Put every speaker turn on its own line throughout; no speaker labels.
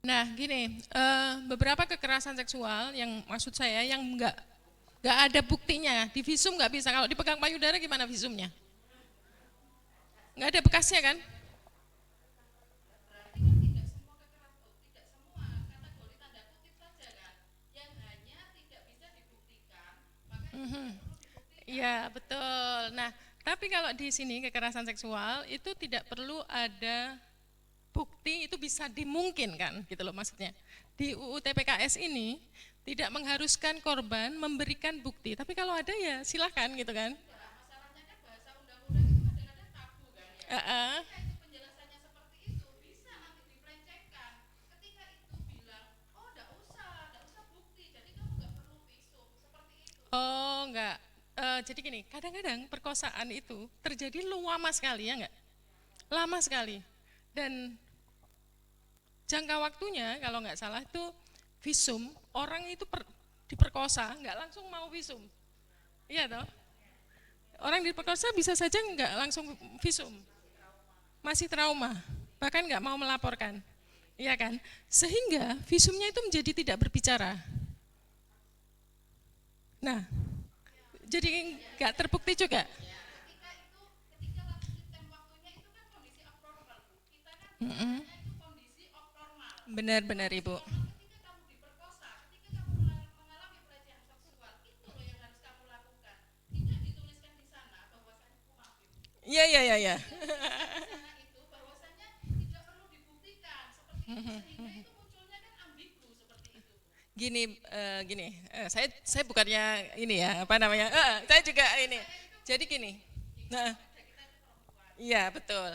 Nah, gini, beberapa kekerasan seksual yang maksud saya yang nggak ada buktinya, di visum nggak bisa. Kalau dipegang payudara gimana visumnya? Nggak ada bekasnya kan? Iya, betul. Nah, tapi kalau di sini kekerasan seksual itu tidak perlu ada bukti, itu bisa dimungkinkan gitu loh maksudnya. Di UU TPKS ini tidak mengharuskan korban memberikan bukti, tapi kalau ada ya silahkan gitu kan. Uh-uh. Oh enggak. Jadi gini, kadang-kadang perkosaan itu terjadi lama sekali ya enggak? Lama sekali. Dan jangka waktunya kalau nggak salah itu visum, orang itu diperkosa nggak langsung mau visum. Iya toh? Orang diperkosa bisa saja nggak langsung visum, masih trauma, bahkan nggak mau melaporkan, iya kan? Sehingga visumnya itu menjadi tidak berbicara. Nah, jadi nggak terbukti juga. Mm-mm. Benar-benar Ibu. Iya, iya, iya, iya. Saya bukannya ini ya, apa namanya, saya juga ini, jadi gini, nah, iya betul.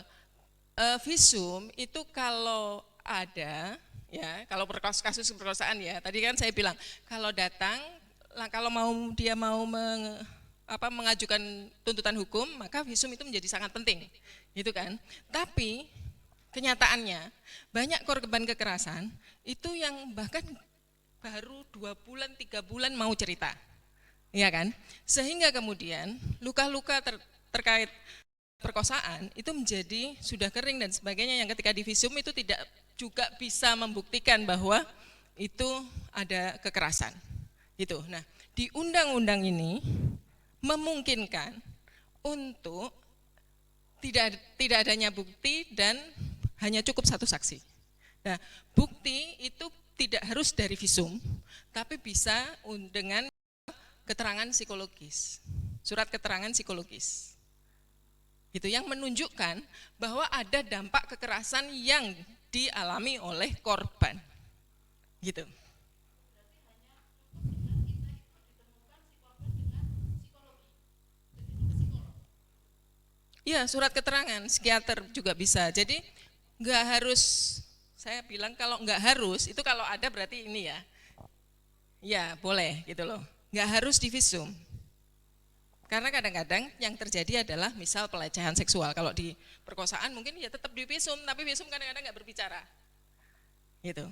Visum itu kalau ada, ya kalau kasus perkosaan ya, tadi kan saya bilang, kalau datang, kalau dia mau mengajukan tuntutan hukum, maka visum itu menjadi sangat penting, gitu kan. Tapi kenyataannya banyak korban kekerasan itu yang bahkan baru 2 bulan 3 bulan mau cerita, ya kan, sehingga kemudian luka-luka terkait perkosaan itu menjadi sudah kering dan sebagainya, yang ketika divisum itu tidak juga bisa membuktikan bahwa itu ada kekerasan gitu. Nah, di undang-undang ini memungkinkan untuk tidak adanya bukti dan hanya cukup satu saksi. Nah, bukti itu tidak harus dari visum, tapi bisa dengan keterangan psikologis, surat keterangan psikologis. Itu yang menunjukkan bahwa ada dampak kekerasan yang dialami oleh korban. Gitu. Iya, surat keterangan psikiater juga bisa. Jadi nggak harus, saya bilang kalau nggak harus, itu kalau ada berarti ini ya. Ya, boleh gitu loh. Nggak harus divisum. Karena kadang-kadang yang terjadi adalah misal pelecehan seksual. Kalau di perkosaan mungkin ya tetap divisum, tapi visum kadang-kadang nggak berbicara. Gitu.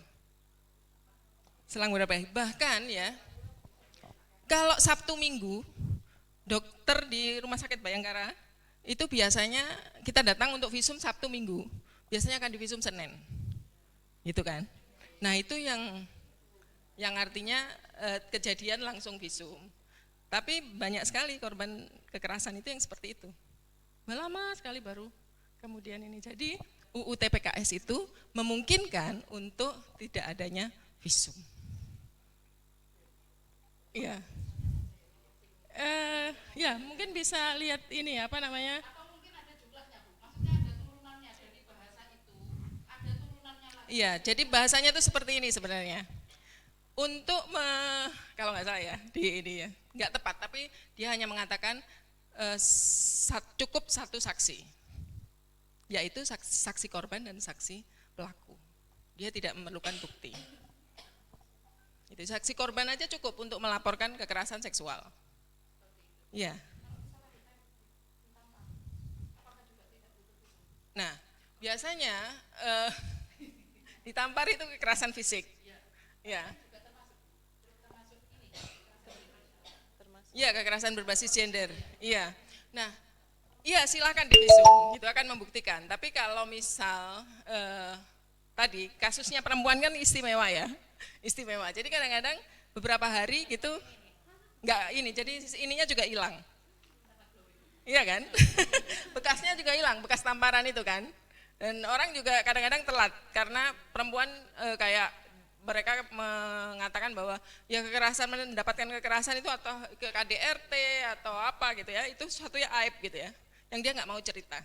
Selang berapa? Bahkan ya, kalau Sabtu Minggu, dokter di Rumah Sakit Bayangkara itu biasanya kita datang untuk visum Sabtu Minggu, biasanya akan divisum Senin, gitu kan. Nah itu yang artinya kejadian langsung visum. Tapi banyak sekali korban kekerasan itu yang seperti itu, lama sekali baru kemudian ini. Jadi UU TPKS itu memungkinkan untuk tidak adanya visum. Iya. Ya mungkin bisa lihat ini apa namanya. Iya, jadi bahasanya itu seperti ini sebenarnya. Untuk kalau nggak salah ya di ini ya, nggak tepat, tapi dia hanya mengatakan cukup satu saksi, yaitu saksi korban dan saksi pelaku. Dia tidak memerlukan bukti. Itu saksi korban aja cukup untuk melaporkan kekerasan seksual. Ya. Nah, biasanya ditampar itu kekerasan fisik. Ya. Iya, kekerasan berbasis gender. Iya. Nah, iya silakan divisum, itu akan membuktikan. Tapi kalau misal tadi kasusnya perempuan kan istimewa ya, istimewa. Jadi kadang-kadang beberapa hari gitu nggak ini, jadi ininya juga hilang, iya kan? Bekasnya juga hilang, bekas tamparan itu kan. Dan orang juga kadang-kadang telat karena perempuan kayak mereka mengatakan bahwa ya kekerasan, mendapatkan kekerasan itu atau ke KDRT atau apa gitu ya, itu suatu ya aib gitu ya, yang dia nggak mau cerita.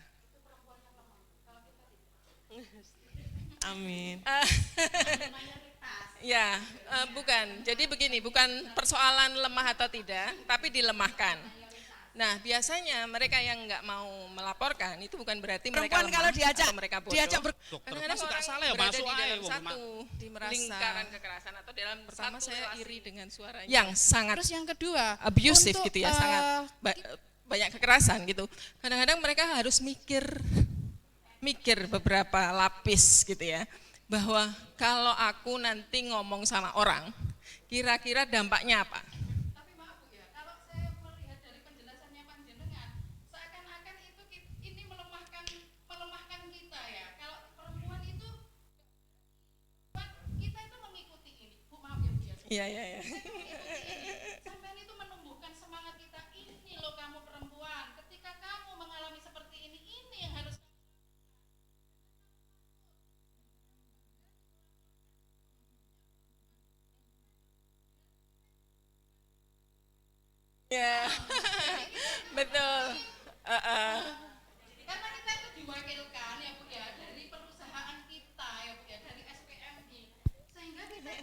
Amin.
Ya, bukan. Jadi begini, bukan persoalan lemah atau tidak, tapi dilemahkan. Nah, biasanya mereka yang nggak mau melaporkan itu bukan berarti mereka
Perempuan
lemah
kalau diajak,
atau mereka bodoh.
Dokter,
Kadang-kadang
masuk tak
orang
salah ya,
berada
masuk
di
aja,
dalam
Bang.
satu
Merasa.
lingkaran kekerasan atau dalam
Pertama
satu
saya
relasi
iri dengan suaranya.
yang sangat
Terus yang kedua,
abusive
untuk,
gitu ya, sangat banyak kekerasan gitu. Kadang-kadang mereka harus mikir beberapa lapis gitu ya, bahwa kalau aku nanti ngomong sama orang, kira-kira dampaknya apa?
Tapi maaf Bu ya, kalau saya melihat dari penjelasannya Panjenengan, seakan-akan itu ini melemahkan kita ya. Kalau perempuan itu kita itu mengikuti ini. Bu maaf ya Bu ya.
Iya, iya, iya.
Sampai itu menumbuhkan semangat kita, ini loh kamu perempuan. Ketika kamu mengalami seperti ini yang harus
Ya, betul.
karena kita itu diwakilkan ya Bu ya dari perusahaan kita ya Bu ya, dari SPMI, sehingga kita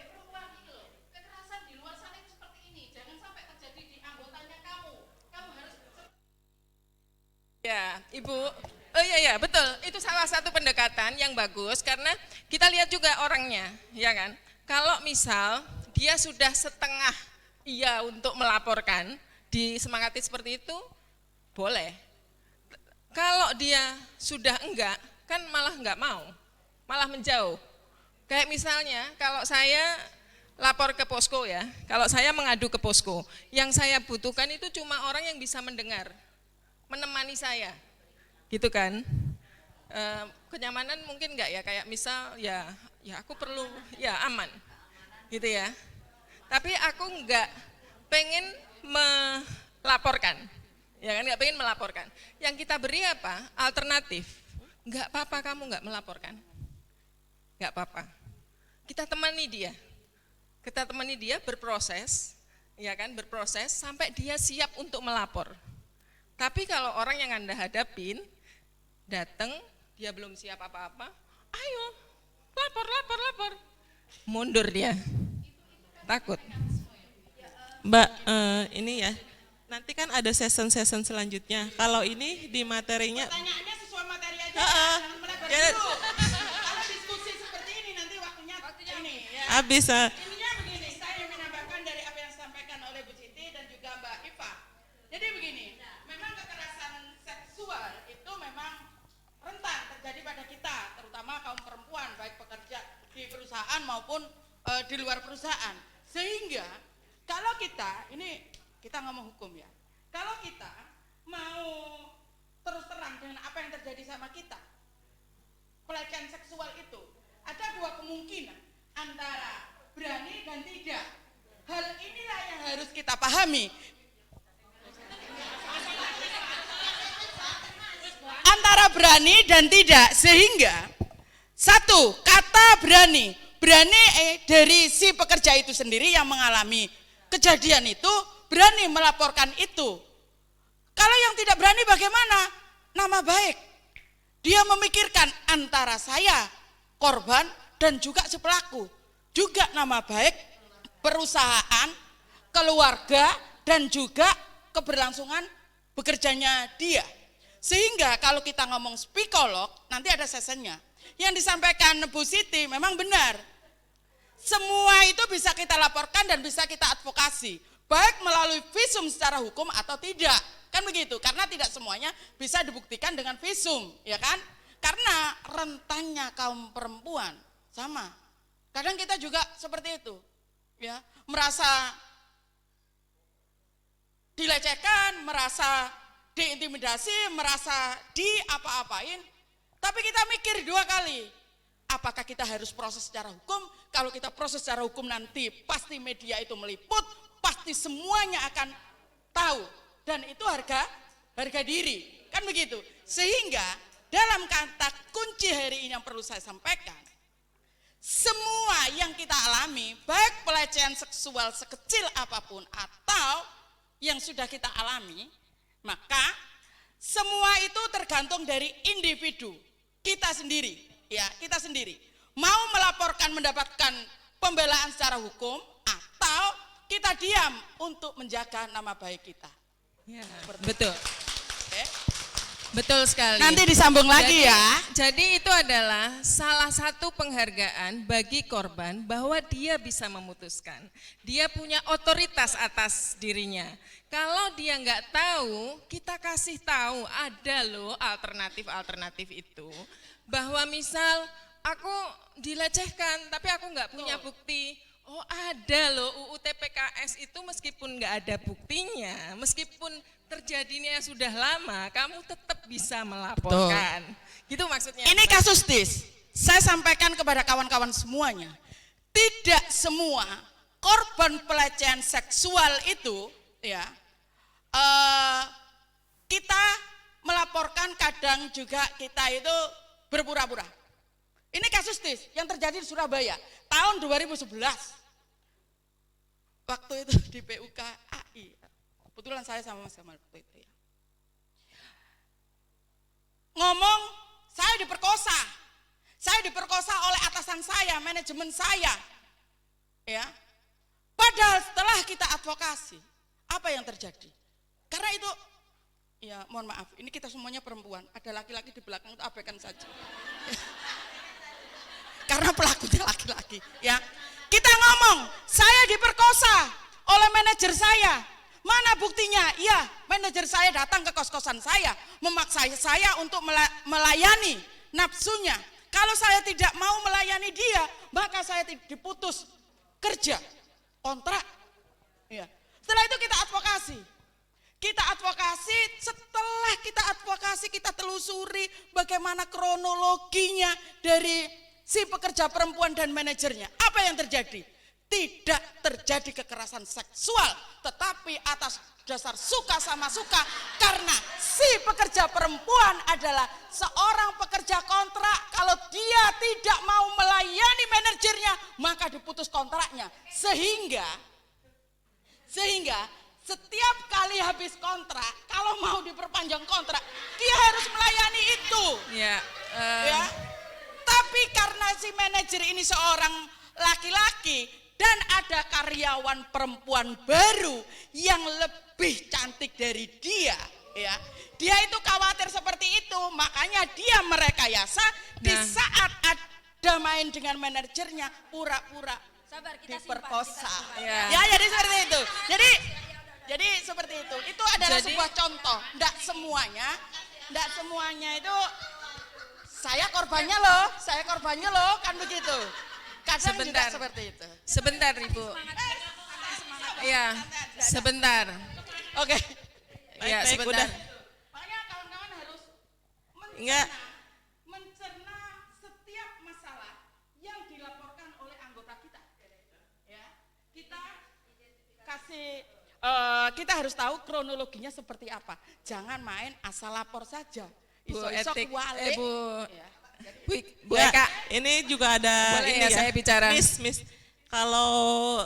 perempuan itu loh, kekerasan di luar sana itu seperti ini, jangan sampai terjadi di anggotanya kamu harus
Ya, Ibu. Oh iya, iya, betul. Itu salah satu pendekatan yang bagus karena kita lihat juga orangnya, ya kan? Kalau misal dia sudah setengah iya untuk melaporkan, disemangati seperti itu, boleh. Kalau dia sudah enggak, kan malah enggak mau, malah menjauh. Kayak misalnya kalau saya lapor ke posko ya, kalau saya mengadu ke posko, yang saya butuhkan itu cuma orang yang bisa mendengar, menemani saya, gitu kan. Kenyamanan mungkin enggak ya, kayak misal ya aku perlu ya aman, gitu ya. Tapi aku enggak pengen melaporkan, ya kan, enggak pengen melaporkan. Yang kita beri apa? Alternatif. Enggak apa-apa kamu enggak melaporkan, enggak apa-apa. Kita temani dia berproses, ya kan, berproses sampai dia siap untuk melapor. Tapi kalau orang yang Anda hadapin datang, dia belum siap apa-apa, ayo lapor, mundur dia, takut.
Mbak, ini ya, nanti kan ada season selanjutnya. Kalau ini di materinya,
pertanyaannya sesuai materi aja,
Heeh.
jangan melebar
Ya.
dulu. Kalau diskusi seperti ini nanti waktunya ini ya.
habis.
Intinya begini, saya ingin menambahkan dari apa yang disampaikan oleh Bu Siti dan juga Mbak Iva. Jadi begini, memang kekerasan seksual itu memang rentan terjadi pada kita, terutama kaum perempuan, baik pekerja di perusahaan maupun di luar perusahaan. Sehingga kalau kita ngomong hukum ya, kalau kita mau terus terang dengan apa yang terjadi sama kita, pelecehan seksual itu ada dua kemungkinan, antara berani dan tidak. Hal inilah yang harus kita pahami. Antara berani dan tidak, sehingga satu, kata berani dari si pekerja itu sendiri yang mengalami kejadian itu berani melaporkan itu. Kalau yang tidak berani bagaimana? Nama baik. Dia memikirkan antara saya, korban, dan juga si pelaku. Juga nama baik perusahaan, keluarga, dan juga keberlangsungan bekerjanya dia. Sehingga kalau kita ngomong psikolog, nanti ada sesennya. Yang disampaikan Bu Siti memang benar. Semua itu bisa kita laporkan dan bisa kita advokasi. Baik melalui visum secara hukum atau tidak. Kan begitu, karena tidak semuanya bisa dibuktikan dengan visum, ya kan? Karena rentannya kaum perempuan sama. Kadang kita juga seperti itu, ya, merasa dilecehkan, merasa diintimidasi, merasa diapa-apain. Tapi kita mikir dua kali. Apakah kita harus proses secara hukum? Kalau kita proses secara hukum nanti pasti media itu meliput, pasti semuanya akan tahu. Dan itu harga diri, kan begitu. Sehingga dalam kata kunci hari ini yang perlu saya sampaikan, semua yang kita alami, baik pelecehan seksual sekecil apapun atau yang sudah kita alami, maka semua itu tergantung dari individu kita sendiri. Ya, kita sendiri mau melaporkan mendapatkan pembelaan secara hukum atau kita diam untuk menjaga nama baik kita.
Ya, betul.
Oke.
Betul sekali.
Nanti disambung lagi
Jadi-
ya.
Jadi itu adalah salah satu penghargaan bagi korban bahwa dia bisa memutuskan. Dia punya otoritas atas dirinya. Kalau dia nggak tahu, kita kasih tahu ada loh alternatif itu. Bahwa misal aku dilecehkan tapi aku nggak punya bukti. Oh ada loh UU TPKS itu meskipun nggak ada buktinya, meskipun terjadinya sudah lama, kamu tetap bisa melaporkan. Gitu maksudnya.
Ini kasus TIS. Saya sampaikan kepada kawan-kawan semuanya. Tidak semua korban pelecehan seksual itu ya kita melaporkan, kadang juga kita itu berpura-pura. Ini kasus TIS yang terjadi di Surabaya tahun 2011. Waktu itu di PUK AI. Kebetulan saya sama-sama waktu itu ya. Ngomong, saya diperkosa. Saya diperkosa oleh atasan saya, manajemen saya. Ya. Padahal setelah kita advokasi, apa yang terjadi? Karena itu, ya mohon maaf, ini kita semuanya perempuan, ada laki-laki di belakang itu abaikan saja. Karena pelakunya laki-laki, ya. Kita ngomong, saya diperkosa oleh manajer saya. Mana buktinya? Iya, manajer saya datang ke kos-kosan saya, memaksa saya untuk melayani nafsunya. Kalau saya tidak mau melayani dia, maka saya diputus kerja, kontrak. Ya. Setelah itu kita advokasi. Setelah kita advokasi, kita telusuri bagaimana kronologinya dari si pekerja perempuan dan manajernya. Apa yang terjadi? Tidak terjadi kekerasan seksual, tetapi atas dasar suka sama suka, karena si pekerja perempuan adalah seorang pekerja kontrak. Kalau dia tidak mau melayani manajernya, maka diputus kontraknya. Sehingga setiap kali habis kontrak, kalau mau diperpanjang kontrak, dia harus melayani itu.
Ya,
Ya. Tapi karena si manajer ini seorang laki-laki dan ada karyawan perempuan baru yang lebih cantik dari dia, ya. Dia itu khawatir seperti itu, makanya dia merekayasa di
Nah.
saat ada main dengan manajernya pura-pura
Sabar, kita
diperkosa.
Ya.
Ya, jadi seperti itu. Jadi seperti itu. Itu adalah
Jadi-
sebuah contoh. Enggak semuanya itu saya korbannya loh, kan begitu. Kadang juga
Sebentar.
seperti itu.
sebentar Ibu. Iya, sebentar.
Oke.
Iya,
Baik,
sebentar.
udah.
Makanya kawan-kawan harus
Enggak.
mencerna setiap masalah yang dilaporkan oleh anggota kita. Ya, kita harus tahu kronologinya seperti apa. Jangan main asal lapor saja.
Bu
Iso-iso
Etik,
kualik.
Bu,
Ya.
Bu
Ya,
Eka.
ini juga ada
Boleh
ini
ya saya bicara?
Miss, kalau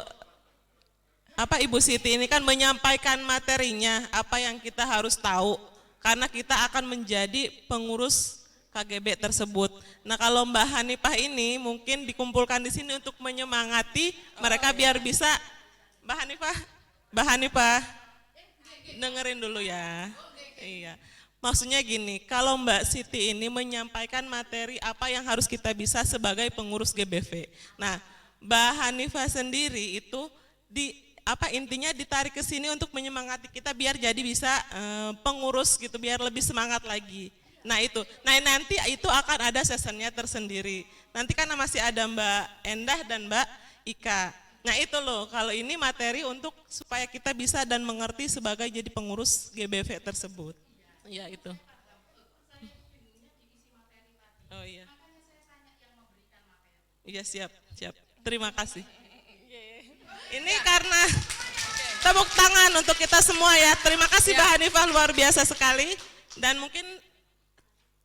Ibu Siti ini kan menyampaikan materinya, apa yang kita harus tahu, karena kita akan menjadi pengurus KGB tersebut. Nah, kalau Mbak Hanifah ini mungkin dikumpulkan di sini untuk menyemangati mereka biar bisa. Mbak Hanifah, dengerin dulu ya. Iya. Maksudnya gini, kalau Mbak Siti ini menyampaikan materi apa yang harus kita bisa sebagai pengurus GBV. Nah, Mbak Hanifah sendiri itu intinya ditarik ke sini untuk menyemangati kita biar jadi bisa pengurus gitu, biar lebih semangat lagi. Nah itu, nanti itu akan ada sessionnya tersendiri. Nanti kan masih ada Mbak Endah dan Mbak Ika. Nah itu loh, kalau ini materi untuk supaya kita bisa dan mengerti sebagai jadi pengurus GBV tersebut. Iya itu. Oh iya. Iya, siap, siap. Terima kasih. Ini karena tepuk tangan untuk kita semua ya. Terima kasih Mbak Hanifah, luar biasa sekali. Dan mungkin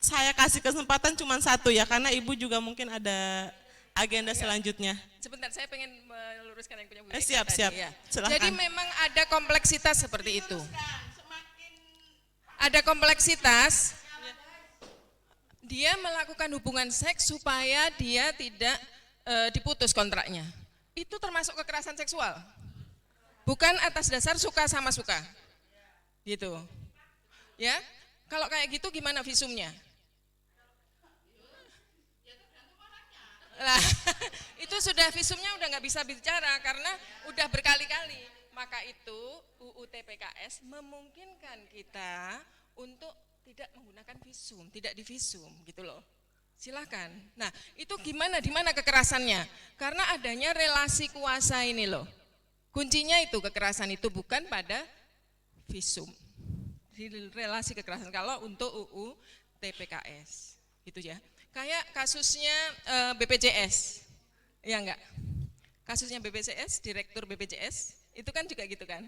saya kasih kesempatan cuma satu ya, karena Ibu juga mungkin ada agenda selanjutnya.
Sebentar, saya pengen meluruskan yang punya Bu
Siap,
Eka
siap.
tadi, ya.
Silakan.
Jadi memang ada kompleksitas seperti itu. Ada kompleksitas. Dia melakukan hubungan seks supaya dia tidak diputus kontraknya. Itu termasuk kekerasan seksual. Bukan atas dasar suka sama suka. Gitu. Ya. Kalau kayak gitu gimana visumnya? Lah, itu sudah visumnya udah nggak bisa bicara karena udah berkali-kali. Maka itu UU TPKS memungkinkan kita untuk tidak menggunakan visum, tidak divisum gitu loh. Silakan. Nah, itu gimana, di mana kekerasannya? Karena adanya relasi kuasa ini loh. Kuncinya itu kekerasan itu bukan pada visum. Di relasi kekerasan kalau untuk UU TPKS. Gitu ya. Kayak kasusnya BPJS. Ya enggak? Kasusnya BPJS, Direktur BPJS, itu kan juga gitu kan?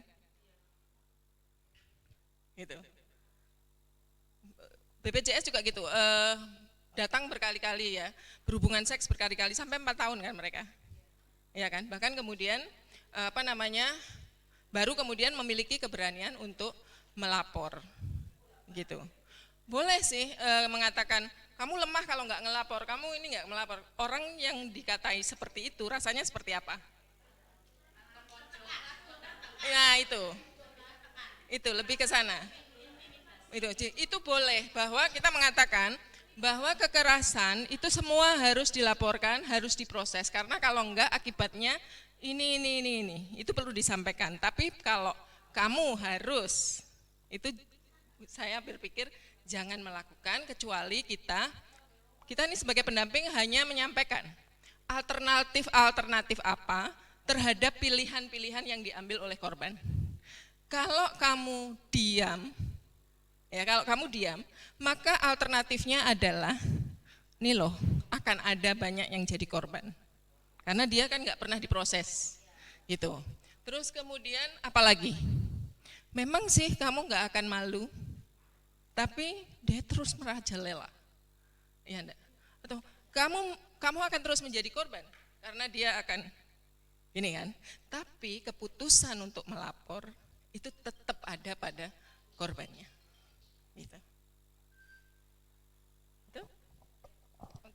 Gitu. BPJS juga gitu, datang berkali-kali ya, berhubungan seks berkali-kali sampai 4 tahun kan mereka, ya kan? Bahkan kemudian baru kemudian memiliki keberanian untuk melapor, gitu. Boleh sih mengatakan kamu lemah kalau nggak ngelapor, kamu ini nggak melapor. Orang yang dikatai seperti itu rasanya seperti apa? Nah itu lebih ke sana. Itu boleh bahwa kita mengatakan bahwa kekerasan itu semua harus dilaporkan, harus diproses karena kalau enggak akibatnya ini itu perlu disampaikan. Tapi kalau kamu harus, itu saya berpikir jangan melakukan kecuali kita ini sebagai pendamping hanya menyampaikan alternatif apa terhadap pilihan-pilihan yang diambil oleh korban. Kalau kamu diam, maka alternatifnya adalah, nih loh, akan ada banyak yang jadi korban. Karena dia kan nggak pernah diproses, gitu. Terus kemudian apalagi? Memang sih kamu nggak akan malu, tapi dia terus merajalela, ya enggak? Atau kamu akan terus menjadi korban karena dia akan ini kan. Tapi keputusan untuk melapor itu tetap ada pada korbannya. Gitu. Itu? Oke.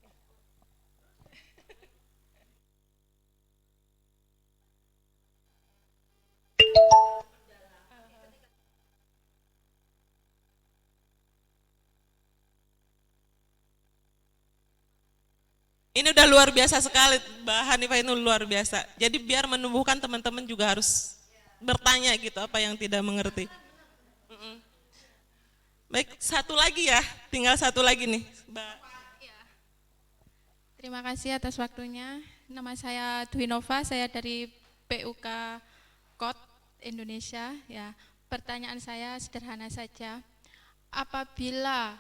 Ini udah luar biasa sekali, Mbak Hanifah, ini luar biasa. Jadi biar menumbuhkan teman-teman juga harus bertanya gitu apa yang tidak mengerti. Baik, satu lagi ya, tinggal satu lagi nih, Mbak.
Terima kasih atas waktunya. Nama saya Dwi Nova, saya dari PUK KOT Indonesia. Ya, pertanyaan saya sederhana saja. Apabila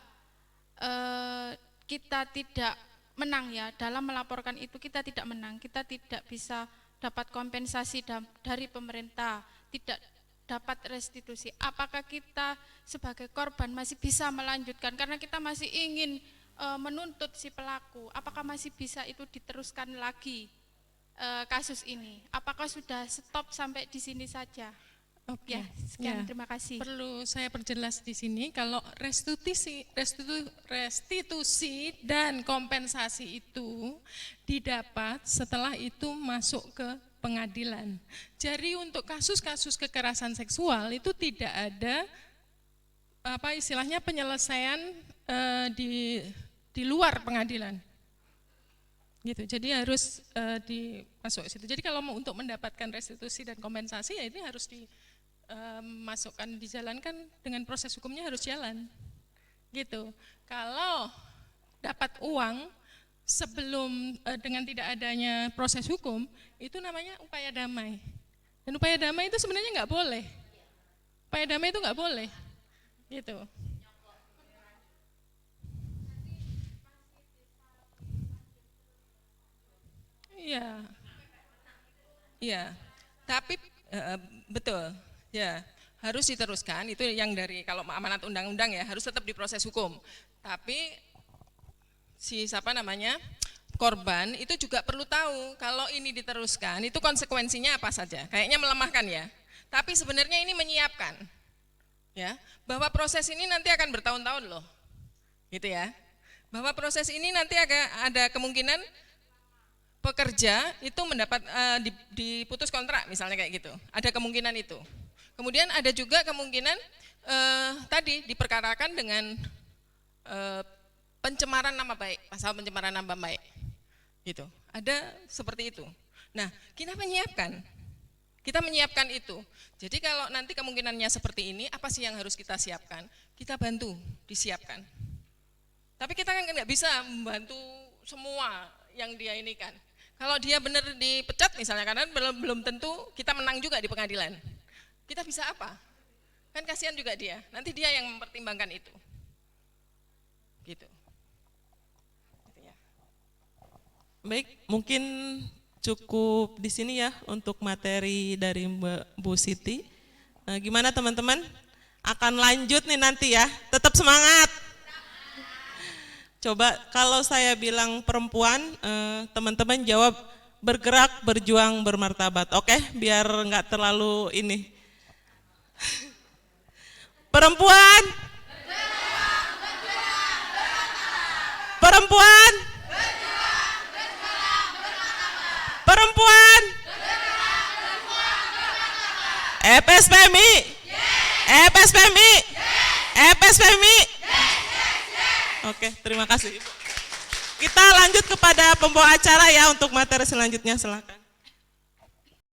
kita tidak menang ya dalam melaporkan itu, kita tidak menang, kita tidak bisa dapat kompensasi dari pemerintah, tidak dapat restitusi. Apakah kita sebagai korban masih bisa melanjutkan karena kita masih ingin menuntut si pelaku? Apakah masih bisa itu diteruskan lagi kasus ini? Apakah sudah stop sampai di sini saja?
Oke.
Ya, sekian,
Ya.
terima kasih.
Perlu saya perjelas di sini kalau restitusi dan kompensasi itu didapat setelah itu masuk ke pengadilan. Jadi untuk kasus-kasus kekerasan seksual itu tidak ada istilahnya penyelesaian di luar pengadilan. Gitu. Jadi harus dimasuk situ. Jadi kalau mau untuk mendapatkan restitusi dan kompensasi ya ini harus dimasukkan, dijalankan dengan proses hukumnya harus jalan. Gitu. Kalau dapat uang sebelum dengan tidak adanya proses hukum, itu namanya upaya damai. Dan upaya damai itu sebenarnya nggak boleh. Upaya damai itu nggak boleh. Gitu. Iya. Iya. Tapi betul. Ya, harus diteruskan. Itu yang dari kalau amanat undang-undang ya, harus tetap diproses hukum. Tapi korban itu juga perlu tahu kalau ini diteruskan itu konsekuensinya apa saja. Kayaknya melemahkan ya. Tapi sebenarnya ini menyiapkan. Ya, bahwa proses ini nanti akan bertahun-tahun loh. Gitu ya. Bahwa proses ini nanti ada kemungkinan pekerja itu mendapat diputus kontrak misalnya kayak gitu. Ada kemungkinan itu. Kemudian ada juga kemungkinan tadi diperkarakan dengan pencemaran nama baik, pasal pencemaran nama baik. Gitu. Ada seperti itu. Nah, kita menyiapkan. Kita menyiapkan itu. Jadi kalau nanti kemungkinannya seperti ini, apa sih yang harus kita siapkan? Kita bantu disiapkan. Tapi kita kan nggak bisa membantu semua yang dia ini kan. Kalau dia benar dipecat misalnya, karena belum tentu kita menang juga di pengadilan. Kita bisa apa? Kan kasihan juga dia. Nanti dia yang mempertimbangkan itu. Gitu.
Baik, mungkin cukup di sini ya untuk materi dari Bu Siti. Nah, gimana teman-teman? Akan lanjut nih nanti ya. Tetap semangat. Coba kalau saya bilang perempuan, teman-teman jawab bergerak, berjuang, bermartabat. Oke, biar nggak terlalu ini. Perempuan. Perempuan. Perempuan. EPSPMI. EPSPMI. EPSPMI. Oke, terima kasih Ibu. Kita lanjut kepada pembawa acara ya untuk materi selanjutnya, silakan.